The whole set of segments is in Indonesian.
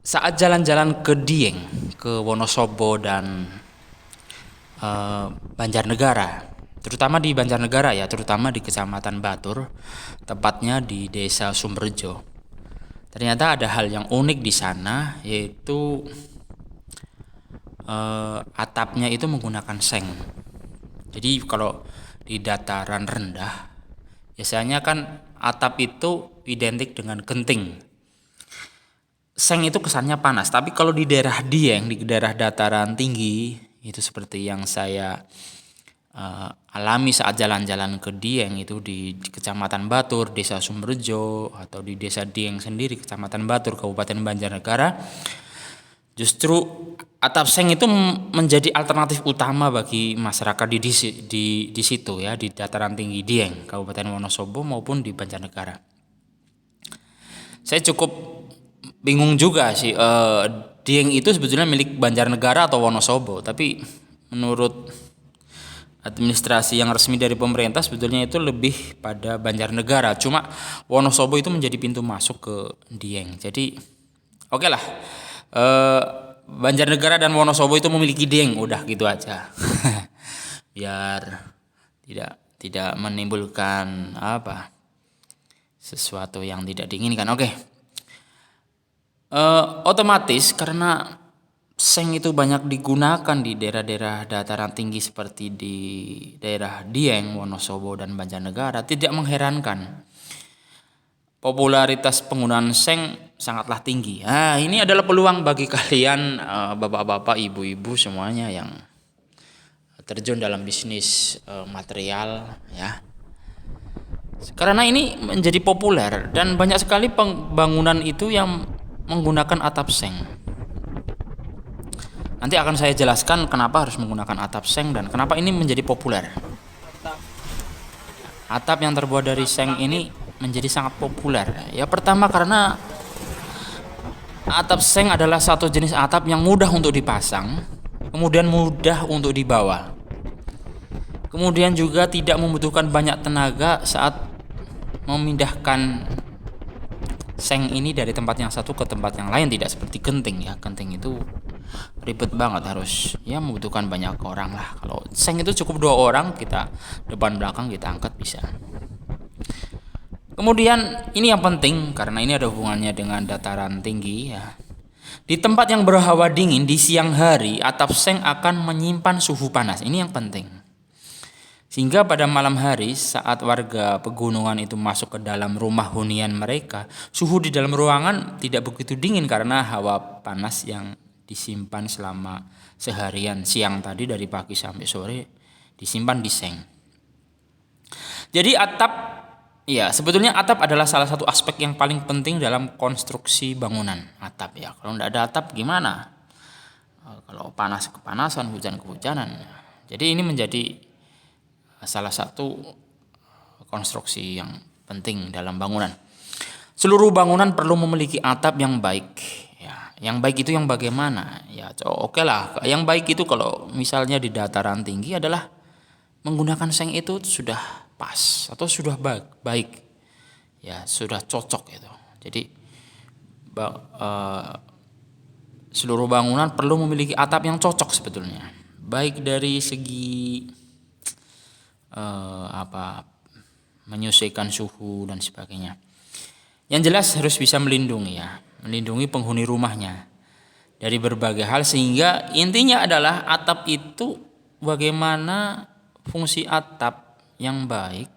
Saat jalan-jalan ke Dieng, ke Wonosobo dan Banjarnegara, terutama di Banjarnegara ya, terutama di Kecamatan Batur, tepatnya di Desa Sumberjo. Ternyata ada hal yang unik di sana, yaitu atapnya itu menggunakan seng. Jadi kalau di dataran rendah, biasanya kan atap itu identik dengan genting. Seng itu kesannya panas, tapi kalau di daerah Dieng, di daerah dataran tinggi, itu seperti yang saya alami saat jalan-jalan ke Dieng itu di Kecamatan Batur, Desa Sumberjo, atau di Desa Dieng sendiri, Kecamatan Batur, Kabupaten Banjarnegara. Justru atap seng itu menjadi alternatif utama bagi masyarakat di situ ya, di dataran tinggi Dieng, Kabupaten Wonosobo maupun di Banjarnegara. Saya cukup bingung juga sih, Dieng itu sebetulnya milik Banjarnegara atau Wonosobo, tapi menurut administrasi yang resmi dari pemerintah sebetulnya itu lebih pada Banjarnegara. Cuma Wonosobo itu menjadi pintu masuk ke Dieng. Jadi oke lah, Banjarnegara dan Wonosobo itu memiliki Dieng, udah gitu aja. Biar tidak menimbulkan sesuatu yang tidak diinginkan. Oke. Otomatis karena seng itu banyak digunakan di daerah-daerah dataran tinggi seperti di daerah Dieng, Wonosobo dan Banjarnegara, tidak mengherankan popularitas penggunaan seng sangatlah tinggi. Nah, ini adalah peluang bagi kalian, bapak-bapak, ibu-ibu semuanya yang terjun dalam bisnis material ya. Karena ini menjadi populer dan banyak sekali bangunan itu yang menggunakan atap seng. Nanti akan saya jelaskan kenapa harus menggunakan atap seng dan kenapa ini menjadi populer. Atap yang terbuat dari seng ini menjadi sangat populer. Ya pertama karena atap seng adalah satu jenis atap yang mudah untuk dipasang, kemudian mudah untuk dibawa. Kemudian juga tidak membutuhkan banyak tenaga saat memindahkan seng ini dari tempat yang satu ke tempat yang lain, tidak seperti genting ya. Genting itu ribet banget, harus ya membutuhkan banyak orang lah. Kalau seng itu cukup 2 orang, kita depan belakang kita angkat bisa. Kemudian ini yang penting karena ini ada hubungannya dengan dataran tinggi ya. Di tempat yang berhawa dingin di siang hari, atap seng akan menyimpan suhu panas. Ini yang penting. Sehingga pada malam hari saat warga pegunungan itu masuk ke dalam rumah hunian mereka, suhu di dalam ruangan tidak begitu dingin karena hawa panas yang disimpan selama seharian, siang tadi dari pagi sampai sore disimpan di seng. Jadi atap, ya sebetulnya atap adalah salah satu aspek yang paling penting dalam konstruksi bangunan. Atap ya, kalau tidak ada atap gimana? Kalau panas kepanasan, hujan kehujanan. Jadi ini menjadi salah satu konstruksi yang penting dalam bangunan. Seluruh bangunan perlu memiliki atap yang baik. Ya, yang baik itu yang bagaimana? Ya, oke lah. Yang baik itu kalau misalnya di dataran tinggi adalah menggunakan seng itu sudah pas atau sudah baik. Ya, sudah cocok itu. Jadi seluruh bangunan perlu memiliki atap yang cocok sebetulnya. Baik dari segi menyesuaikan suhu dan sebagainya. Yang jelas harus bisa melindungi penghuni rumahnya dari berbagai hal, sehingga intinya adalah atap itu bagaimana fungsi atap yang baik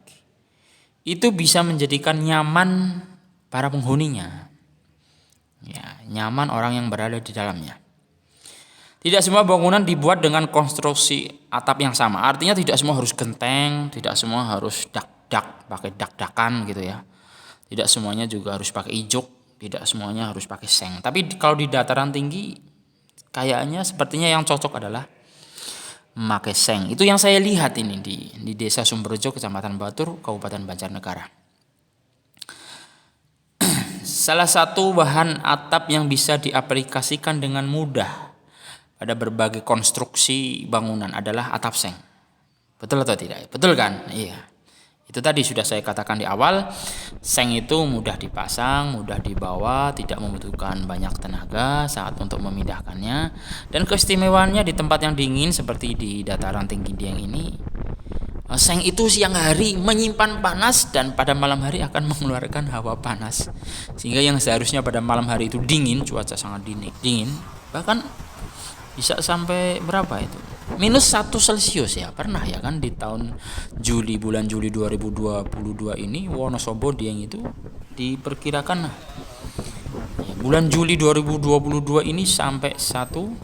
itu bisa menjadikan nyaman para penghuninya. Ya, nyaman orang yang berada di dalamnya. Tidak semua bangunan dibuat dengan konstruksi atap yang sama. Artinya tidak semua harus genteng, tidak semua harus dak-dak, pakai dak-dakan gitu ya. Tidak semuanya juga harus pakai ijuk, tidak semuanya harus pakai seng. Tapi kalau di dataran tinggi, kayaknya sepertinya yang cocok adalah memakai seng. Itu yang saya lihat ini di Desa Sumberjo, Kecamatan Batur, Kabupaten Banjarnegara. Salah satu bahan atap yang bisa diaplikasikan dengan mudah pada berbagai konstruksi bangunan adalah atap seng. Betul atau tidak? Betul kan? Iya. Itu tadi sudah saya katakan di awal, seng itu mudah dipasang, mudah dibawa, tidak membutuhkan banyak tenaga saat untuk memindahkannya. Dan keistimewaannya di tempat yang dingin seperti di dataran tinggi Dieng ini, seng itu siang hari menyimpan panas dan pada malam hari akan mengeluarkan hawa panas. Sehingga yang seharusnya pada malam hari itu dingin, cuaca sangat dingin, bahkan bisa sampai berapa itu? -1 Celcius ya, pernah ya kan di tahun bulan Juli 2022 ini Wonosobo Dieng itu diperkirakan ya, bulan Juli 2022 ini sampai -1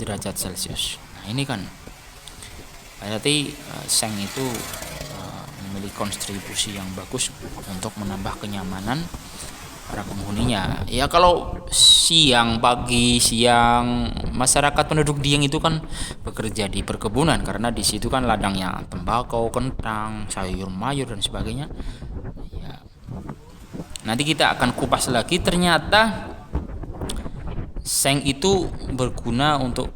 derajat Celcius. Nah ini kan berarti seng itu memiliki kontribusi yang bagus untuk menambah kenyamanan para penghuninya. Ya kalau pagi siang masyarakat penduduk Dieng itu kan bekerja di perkebunan karena di situ kan ladangnya tembakau, kentang, sayur mayur dan sebagainya. Ya. Nanti kita akan kupas lagi, ternyata seng itu berguna untuk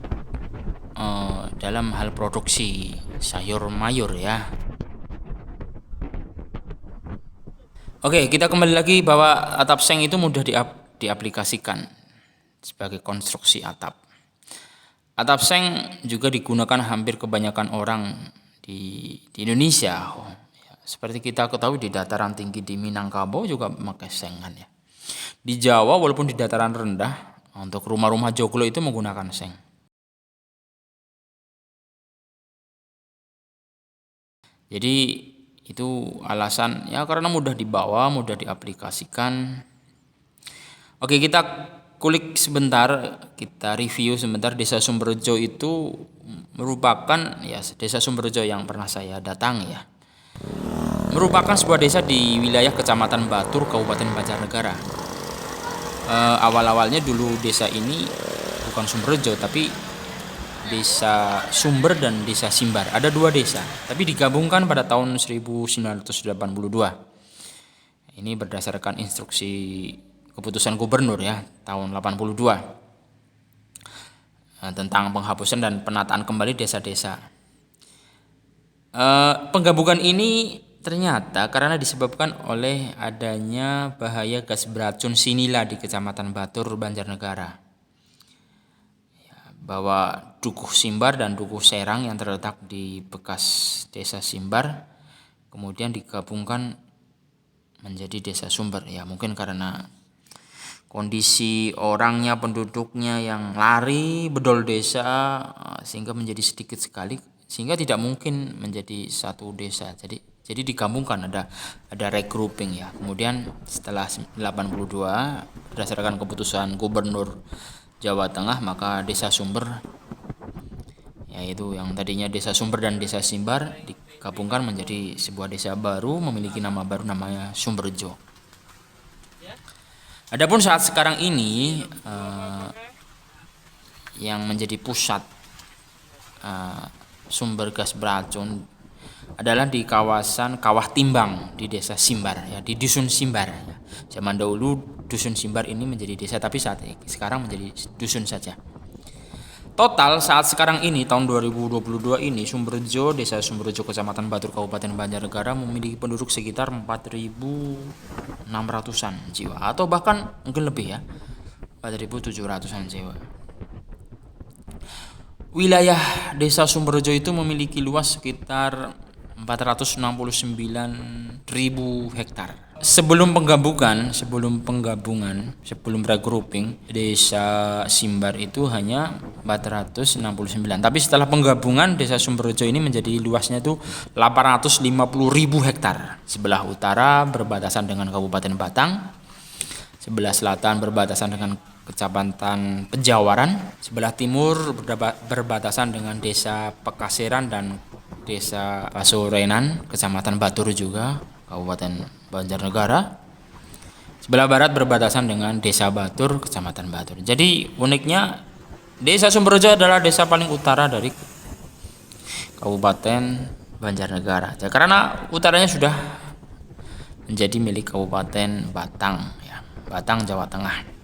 dalam hal produksi sayur mayur ya. Oke, kita kembali lagi bahwa atap seng itu mudah diaplikasikan sebagai konstruksi atap. Atap seng juga digunakan hampir kebanyakan orang di Indonesia. Seperti kita ketahui di dataran tinggi di Minangkabau juga memakai seng kan ya. Di Jawa walaupun di dataran rendah untuk rumah-rumah joglo itu menggunakan seng. Jadi itu alasan ya karena mudah dibawa, mudah diaplikasikan. Oke, kita kulik sebentar, kita review sebentar. Desa Sumberjo itu merupakan ya Desa Sumberjo yang pernah saya datangi ya. Merupakan sebuah desa di wilayah Kecamatan Batur, Kabupaten Banjarnegara. Awal-awalnya dulu desa ini bukan Sumberjo tapi Desa Sumber dan Desa Simbar. Ada 2 desa, tapi digabungkan pada tahun 1982. Ini berdasarkan instruksi keputusan gubernur ya, tahun 82. Tentang penghapusan dan penataan kembali desa-desa. Penggabungan ini ternyata karena disebabkan oleh adanya bahaya gas beracun sinila di Kecamatan Batur, Banjarnegara. Bahwa Dukuh Simbar dan Dukuh Serang yang terletak di bekas Desa Simbar kemudian digabungkan menjadi Desa Sumber ya, mungkin karena kondisi orangnya, penduduknya yang lari bedol desa sehingga menjadi sedikit sekali sehingga tidak mungkin menjadi satu desa. Jadi digabungkan, ada regrouping ya. Kemudian setelah 82 berdasarkan keputusan Gubernur Jawa Tengah, maka Desa Sumber yaitu yang tadinya Desa Sumber dan Desa Simbar digabungkan menjadi sebuah desa baru memiliki nama baru, namanya Sumberjo. Adapun saat sekarang ini yang menjadi pusat sumber gas beracun adalah di kawasan Kawah Timbang di Desa Simbar ya, di Dusun Simbar ya. Zaman dahulu Dusun Simbar ini menjadi desa, tapi sekarang menjadi dusun saja. Total saat sekarang ini tahun 2022 ini Sumberjo, Desa Sumberjo Kecamatan Batur Kabupaten Banjarnegara memiliki penduduk sekitar 4.600-an jiwa atau bahkan mungkin lebih ya, 4.700-an jiwa. Wilayah Desa Sumberjo itu memiliki luas sekitar 469.000 hektar. Sebelum regrouping, Desa Simbar itu hanya 469. Tapi setelah penggabungan Desa Sumberjo ini menjadi luasnya itu 850.000 hektar. Sebelah utara berbatasan dengan Kabupaten Batang, sebelah selatan berbatasan dengan Kecamatan Pejawaran, sebelah timur berbatasan dengan Desa Pekaseran dan Desa Pasurenan, Kecamatan Batur juga, Kabupaten Banjarnegara. Sebelah barat berbatasan dengan Desa Batur, Kecamatan Batur. Jadi uniknya Desa Sumberjo adalah desa paling utara dari Kabupaten Banjarnegara. Ya, karena utaranya sudah menjadi milik Kabupaten Batang, ya, Batang, Jawa Tengah.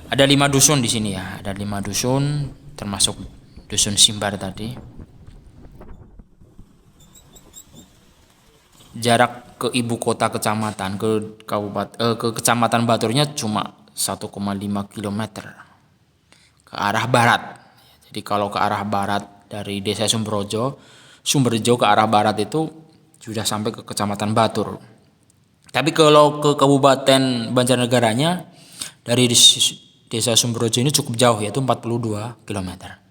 Ada 5 dusun di sini ya, ada 5 dusun termasuk Dusun Simbar tadi. jarak ke ibu kota kecamatan ke kecamatan Baturnya cuma 1,5 kilometer ke arah barat. Jadi kalau ke arah barat dari desa Sumberjo ke arah barat itu sudah sampai ke kecamatan Batur. Tapi kalau ke Kabupaten Banjarnegaranya dari desa Sumberjo ini cukup jauh, yaitu 42 kilometer.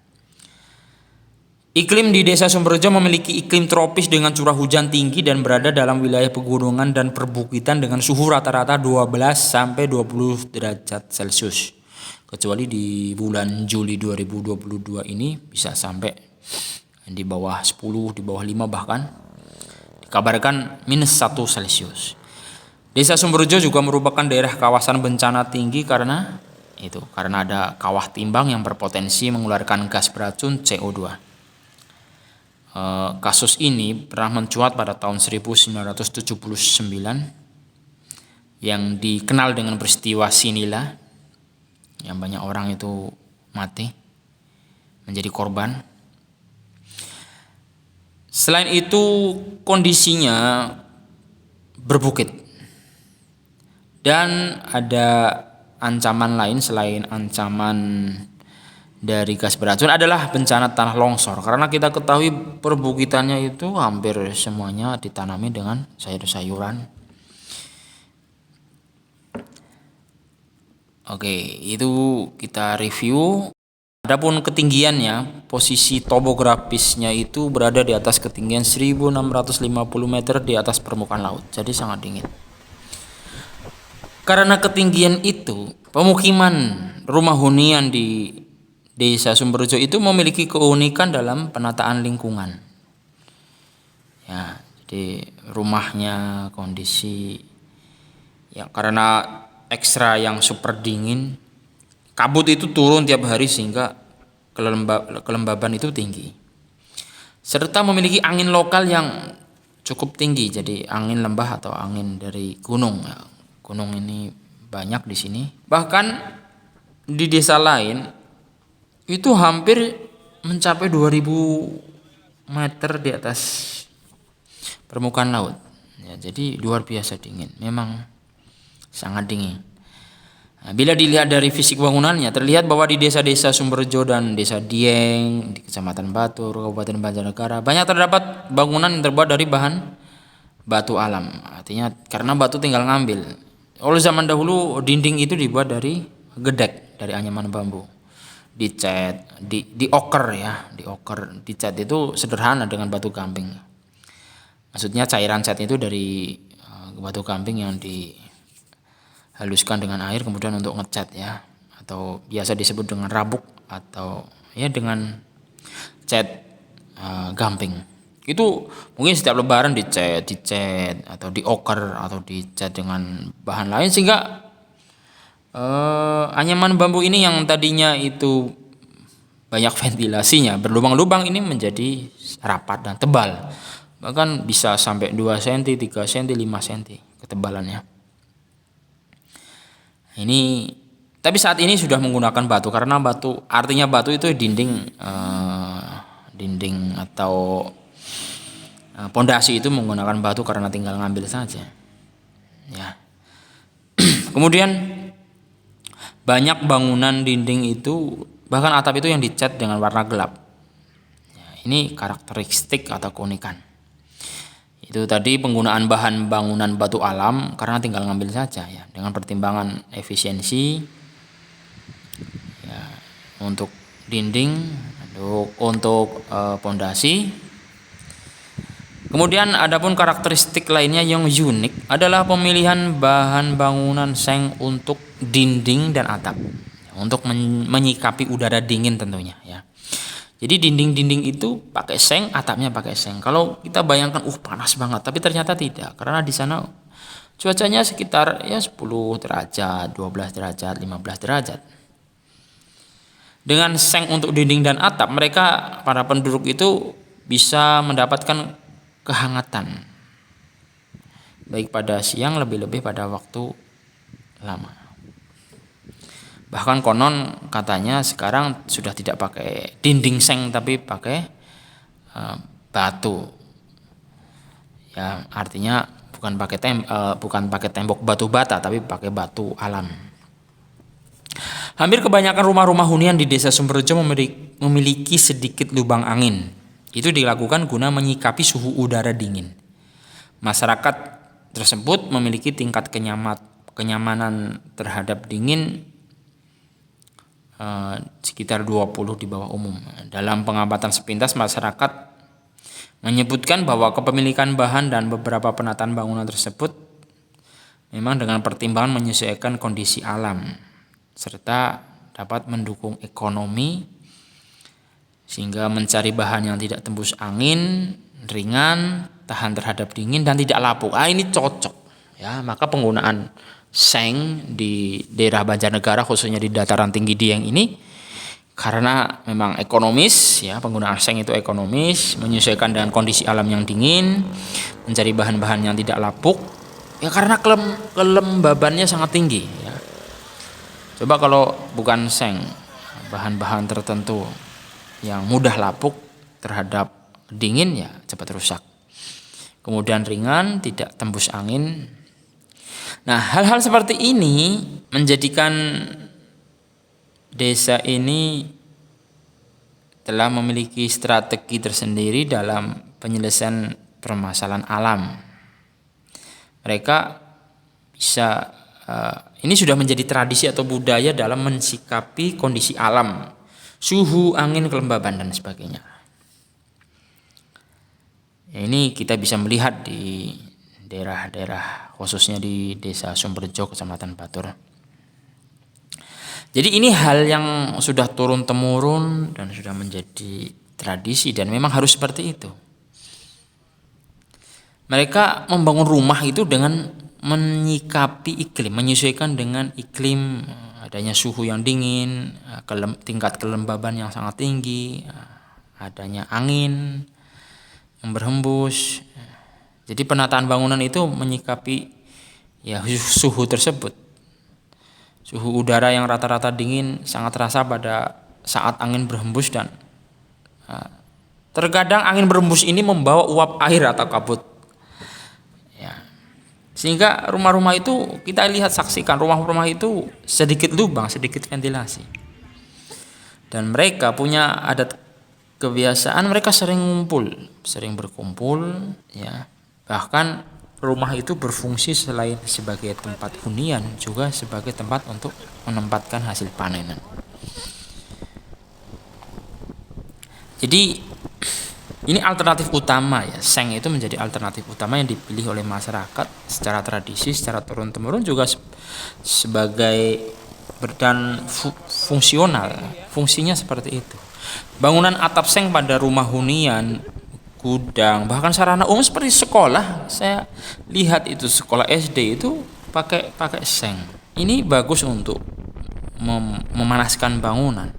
Iklim di desa Sumberjo memiliki iklim tropis dengan curah hujan tinggi dan berada dalam wilayah pegunungan dan perbukitan dengan suhu rata-rata 12 sampai 20 derajat Celcius. Kecuali di bulan Juli 2022 ini bisa sampai di bawah 10, di bawah 5 bahkan. Dikabarkan -1 Celcius. Desa Sumberjo juga merupakan daerah kawasan bencana tinggi karena ada kawah timbang yang berpotensi mengeluarkan gas beracun CO2. Kasus ini pernah mencuat pada tahun 1979 yang dikenal dengan peristiwa Sinila, yang banyak orang itu mati menjadi korban. Selain itu kondisinya berbukit dan ada ancaman lain selain ancaman dari gas beracun adalah bencana tanah longsor, karena kita ketahui perbukitannya itu hampir semuanya ditanami dengan sayur-sayuran. Oke, itu kita review. Adapun ketinggiannya, posisi topografisnya itu berada di atas ketinggian 1650 meter di atas permukaan laut, jadi sangat dingin. Karena ketinggian itu, pemukiman rumah hunian di Desa Sumberjo itu memiliki keunikan dalam penataan lingkungan. Ya, jadi rumahnya kondisi karena ekstra yang super dingin, kabut itu turun tiap hari sehingga kelembaban itu tinggi. Serta memiliki angin lokal yang cukup tinggi, jadi angin lembah atau angin dari gunung. Gunung ini banyak di sini. Bahkan di desa lain itu hampir mencapai 2000 meter di atas permukaan laut. Ya, jadi luar biasa dingin. Memang sangat dingin. Nah, bila dilihat dari fisik bangunannya, terlihat bahwa di desa-desa Sumberjo dan desa Dieng di Kecamatan Batur, Kabupaten Banjarnegara, banyak terdapat bangunan yang terbuat dari bahan batu alam. Artinya karena batu tinggal ngambil. Oleh zaman dahulu dinding itu dibuat dari gedek, dari anyaman bambu. Dicat, dioker ya, dioker. Dicat itu sederhana dengan batu gamping. Maksudnya cairan cat itu dari batu gamping yang dihaluskan dengan air kemudian untuk ngecat ya, atau biasa disebut dengan rabuk atau ya dengan cat gamping. Itu mungkin setiap lebaran dicat atau dioker atau dicat dengan bahan lain sehingga anyaman bambu ini yang tadinya itu banyak ventilasinya, berlubang-lubang, ini menjadi rapat dan tebal. Bahkan bisa sampai 2 cm, 3 cm, 5 cm ketebalannya. Tapi saat ini sudah menggunakan batu, karena artinya batu itu dinding atau pondasi itu menggunakan batu karena tinggal ngambil saja. Ya. Kemudian banyak bangunan dinding itu, bahkan atap itu yang dicat dengan warna gelap. Ya, ini karakteristik atau keunikan. Itu tadi penggunaan bahan bangunan batu alam karena tinggal ngambil saja ya, dengan pertimbangan efisiensi ya, untuk dinding, untuk pondasi. Kemudian adapun karakteristik lainnya yang unik adalah pemilihan bahan bangunan seng untuk dinding dan atap untuk menyikapi udara dingin tentunya ya. Jadi dinding-dinding itu pakai seng, atapnya pakai seng. Kalau kita bayangkan panas banget, tapi ternyata tidak, karena di sana cuacanya sekitar ya 10 derajat, 12 derajat, 15 derajat. Dengan seng untuk dinding dan atap, para penduduk itu bisa mendapatkan kehangatan baik pada siang, lebih-lebih pada waktu lama. Bahkan konon katanya sekarang sudah tidak pakai dinding seng tapi pakai batu Ya, artinya bukan pakai tembok batu bata tapi pakai batu alam. Hampir kebanyakan rumah-rumah hunian di Desa Sumberjo memiliki sedikit lubang angin. Itu dilakukan guna menyikapi suhu udara dingin. Masyarakat tersebut memiliki tingkat kenyamanan terhadap dingin sekitar 20 di bawah umum. Dalam pengamatan sepintas, masyarakat menyebutkan bahwa kepemilikan bahan dan beberapa penataan bangunan tersebut memang dengan pertimbangan menyesuaikan kondisi alam serta dapat mendukung ekonomi, sehingga mencari bahan yang tidak tembus angin, ringan, tahan terhadap dingin dan tidak lapuk. Ini cocok ya. Maka penggunaan seng di daerah Banjarnegara, khususnya di dataran tinggi Dieng ini, karena memang ekonomis ya, penggunaan seng itu ekonomis, menyesuaikan dengan kondisi alam yang dingin, mencari bahan-bahan yang tidak lapuk ya, karena kelembabannya sangat tinggi ya. Coba kalau bukan seng, bahan-bahan tertentu yang mudah lapuk terhadap dingin ya cepat rusak. Kemudian ringan, tidak tembus angin. Nah, hal-hal seperti ini menjadikan desa ini telah memiliki strategi tersendiri dalam penyelesaian permasalahan alam. Mereka bisa ini sudah menjadi tradisi atau budaya dalam mensikapi kondisi alam, suhu, angin, kelembaban dan sebagainya. Ini kita bisa melihat di daerah-daerah, khususnya di Desa Sumberjo, Kecamatan Batur. Jadi ini hal yang sudah turun-temurun dan sudah menjadi tradisi dan memang harus seperti itu. Mereka membangun rumah itu dengan menyikapi iklim, menyesuaikan dengan iklim, adanya suhu yang dingin, tingkat kelembaban yang sangat tinggi, adanya angin yang berhembus. Jadi penataan bangunan itu menyikapi ya suhu tersebut. Suhu udara yang rata-rata dingin sangat terasa pada saat angin berhembus, dan terkadang angin berhembus ini membawa uap air atau kabut. Sehingga rumah-rumah itu kita saksikan rumah-rumah itu sedikit lubang, sedikit ventilasi. Dan mereka punya adat kebiasaan, mereka sering berkumpul ya. Bahkan rumah itu berfungsi selain sebagai tempat hunian juga sebagai tempat untuk menempatkan hasil panenan. Jadi ini alternatif utama ya, seng itu menjadi alternatif utama yang dipilih oleh masyarakat secara tradisi, secara turun-temurun juga sebagai dan fungsional. Fungsinya seperti itu. Bangunan atap seng pada rumah hunian, gudang, bahkan sarana umum seperti sekolah, saya lihat itu sekolah SD itu pakai seng. Ini bagus untuk memanaskan bangunan.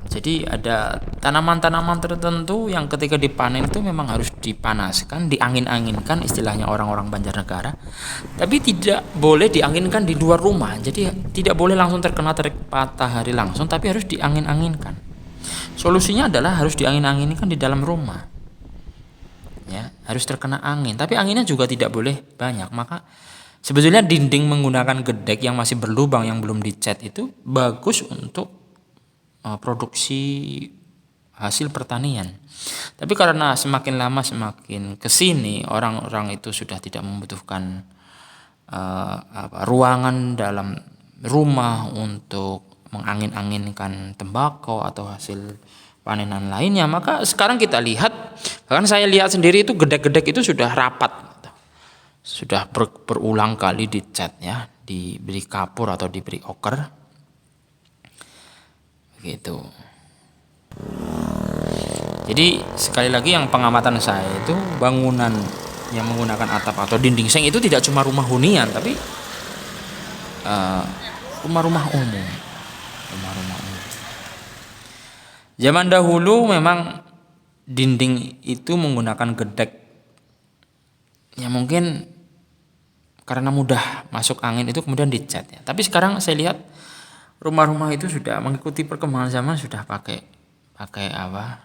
Jadi ada tanaman-tanaman tertentu yang ketika dipanen itu memang harus dipanaskan, diangin-anginkan istilahnya orang-orang Banjarnegara. Tapi tidak boleh dianginkan di luar rumah. Jadi tidak boleh langsung terkena terik matahari langsung, tapi harus diangin-anginkan. Solusinya adalah harus diangin-anginkan di dalam rumah. Ya, harus terkena angin. Tapi anginnya juga tidak boleh banyak. Maka sebetulnya dinding menggunakan gedek yang masih berlubang yang belum dicat itu bagus untuk produksi hasil pertanian. Tapi karena semakin lama semakin kesini orang-orang itu sudah tidak membutuhkan ruangan dalam rumah untuk mengangin-anginkan tembakau atau hasil panenan lainnya, maka sekarang kita lihat, bahkan saya lihat sendiri itu gedek-gedek itu sudah rapat, sudah berulang kali dicat ya, diberi kapur atau diberi oker. Gitu. Jadi sekali lagi yang pengamatan saya itu bangunan yang menggunakan atap atau dinding seng itu tidak cuma rumah hunian, tapi rumah-rumah umum. Zaman dahulu memang dinding itu menggunakan gedek. Ya mungkin karena mudah masuk angin itu kemudian dicat ya. Tapi sekarang saya lihat rumah-rumah itu sudah mengikuti perkembangan zaman, sudah pakai apa?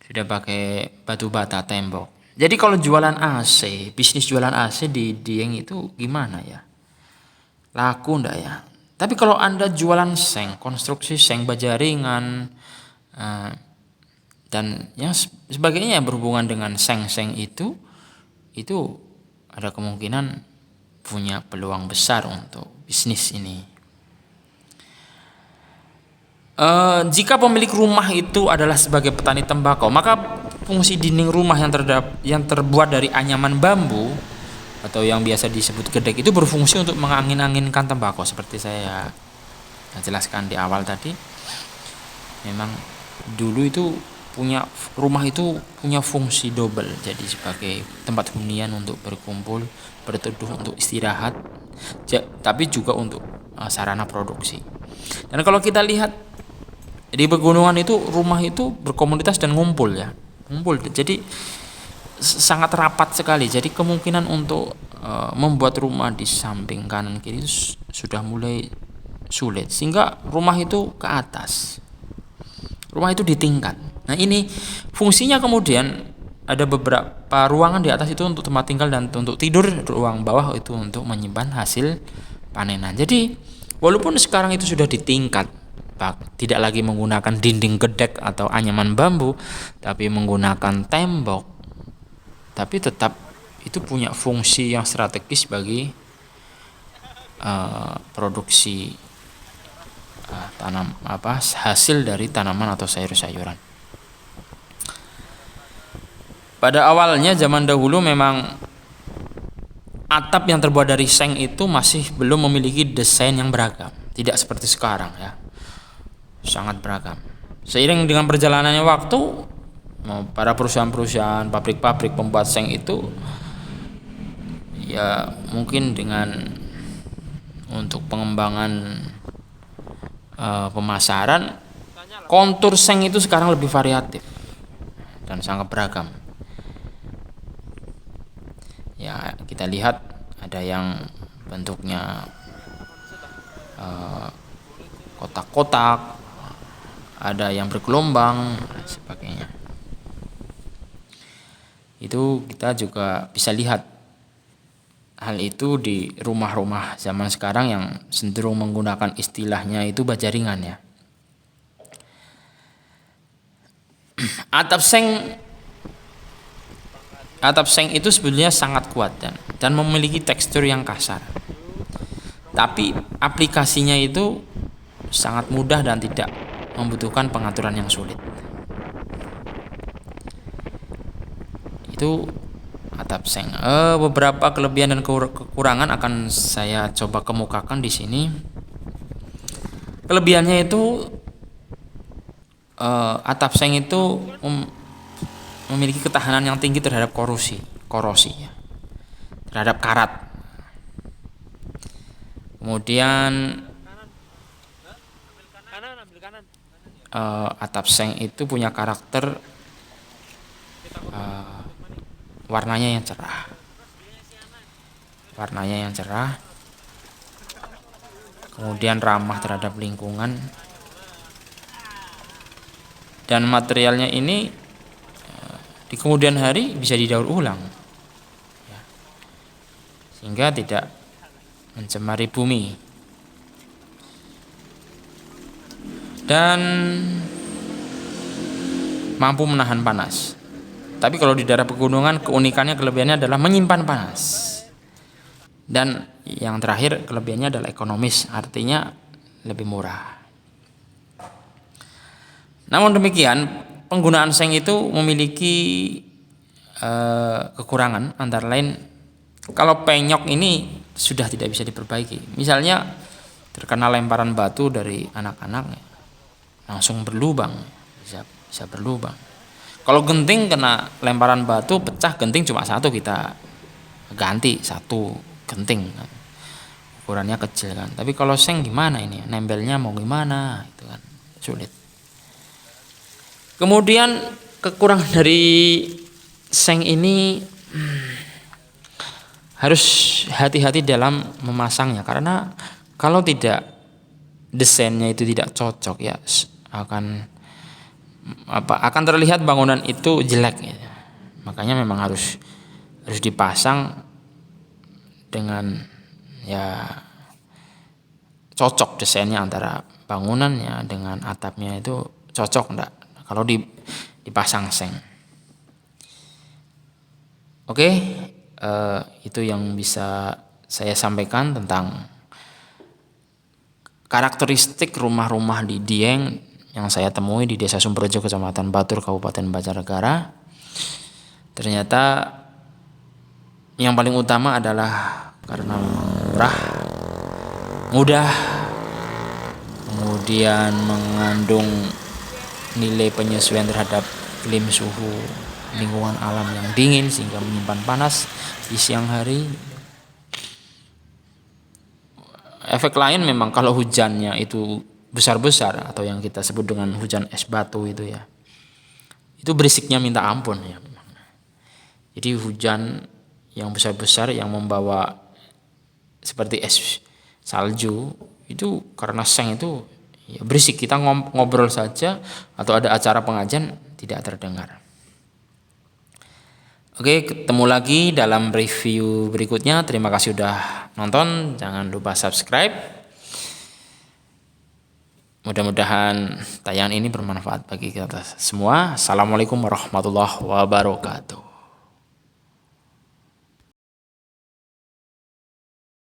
Sudah pakai batu bata tembok. Jadi kalau jualan AC, bisnis jualan AC di Dieng itu gimana ya? Laku ndak ya? Tapi kalau Anda jualan seng, konstruksi seng baja ringan, eh, dan yang sebagainya yang berhubungan dengan seng-seng itu ada kemungkinan punya peluang besar untuk bisnis ini. Jika pemilik rumah itu adalah sebagai petani tembakau, maka fungsi dinding rumah yang terbuat dari anyaman bambu atau yang biasa disebut gedek itu berfungsi untuk mengangin-anginkan tembakau seperti saya jelaskan di awal tadi. Memang dulu itu rumah itu punya fungsi double, jadi sebagai tempat hunian untuk berkumpul, berteduh, untuk istirahat, tapi juga untuk sarana produksi. Dan kalau kita lihat di pegunungan itu rumah itu berkomunitas dan ngumpul, jadi sangat rapat sekali. Jadi kemungkinan untuk membuat rumah di samping kanan kiri itu sudah mulai sulit, sehingga rumah itu ke atas, rumah itu di tingkat. Nah ini fungsinya, kemudian ada beberapa ruangan di atas itu untuk tempat tinggal dan untuk tidur, ruang bawah itu untuk menyimpan hasil panenan. Jadi walaupun sekarang itu sudah di tingkat, tidak lagi menggunakan dinding gedek atau anyaman bambu, tapi menggunakan tembok, tapi tetap itu punya fungsi yang strategis bagi produksi hasil dari tanaman atau sayur-sayuran. Pada awalnya zaman dahulu memang atap yang terbuat dari seng itu masih belum memiliki desain yang beragam, tidak seperti sekarang ya. Sangat beragam. Seiring dengan berjalannya waktu, para perusahaan-perusahaan, pabrik-pabrik pembuat seng itu ya mungkin dengan untuk pengembangan pemasaran, kontur seng itu sekarang lebih variatif dan sangat beragam. Ya kita lihat ada yang bentuknya kotak-kotak, ada yang bergelombang dan sebagainya. Itu kita juga bisa lihat hal itu di rumah-rumah zaman sekarang yang cenderung menggunakan istilahnya itu baja ringan ya. Atap seng itu sebetulnya sangat kuat dan memiliki tekstur yang kasar. Tapi aplikasinya itu sangat mudah dan tidak membutuhkan pengaturan yang sulit. Itu atap seng. Beberapa kelebihan dan kekurangan akan saya coba kemukakan di sini. Kelebihannya itu atap seng itu memiliki ketahanan yang tinggi terhadap korosi ya, terhadap karat. Kemudian atap seng itu punya karakter warnanya yang cerah, kemudian ramah terhadap lingkungan, dan materialnya ini di kemudian hari bisa didaur ulang sehingga tidak mencemari bumi. Dan mampu menahan panas. Tapi kalau di daerah pegunungan, keunikannya, kelebihannya adalah menyimpan panas. Dan yang terakhir, kelebihannya adalah ekonomis, artinya lebih murah. Namun demikian, penggunaan seng itu memiliki kekurangan, antara lain kalau penyok ini sudah tidak bisa diperbaiki. Misalnya terkena lemparan batu dari anak-anak, langsung berlubang, bisa berlubang. Kalau genting kena lemparan batu pecah, genting cuma satu, kita ganti satu genting, ukurannya kecil kan. Tapi kalau seng gimana ini, nempelnya mau gimana, itu kan sulit. Kemudian kekurangan dari seng ini harus hati-hati dalam memasangnya, karena kalau tidak, desainnya itu tidak cocok ya, akan terlihat bangunan itu jelek ya. Makanya memang harus dipasang dengan ya cocok desainnya, antara bangunannya dengan atapnya itu cocok enggak kalau dipasang seng. Oke, itu yang bisa saya sampaikan tentang karakteristik rumah-rumah di Dieng yang saya temui di Desa Sumberjo, Kecamatan Batur, Kabupaten Banjarnegara. Ternyata yang paling utama adalah karena murah, mudah, kemudian mengandung nilai penyesuaian terhadap iklim, suhu, lingkungan alam yang dingin sehingga menyimpan panas di siang hari. Efek lain memang kalau hujannya itu besar-besar atau yang kita sebut dengan hujan es batu itu ya, itu berisiknya minta ampun ya. Jadi hujan yang besar-besar yang membawa seperti es salju itu karena seng itu ya berisik, kita ngobrol saja atau ada acara pengajian tidak terdengar. Oke, ketemu lagi dalam review berikutnya. Terima kasih sudah nonton. Jangan lupa subscribe. Mudah-mudahan tayangan ini bermanfaat bagi kita semua. Assalamualaikum warahmatullahi wabarakatuh.